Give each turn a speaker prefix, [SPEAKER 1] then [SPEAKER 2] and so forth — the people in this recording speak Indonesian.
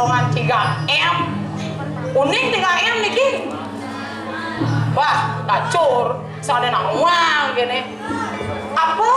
[SPEAKER 1] potongan 3M. Uning 3M niki. Wah, kacur. Soalnya nak uang gini. Apa?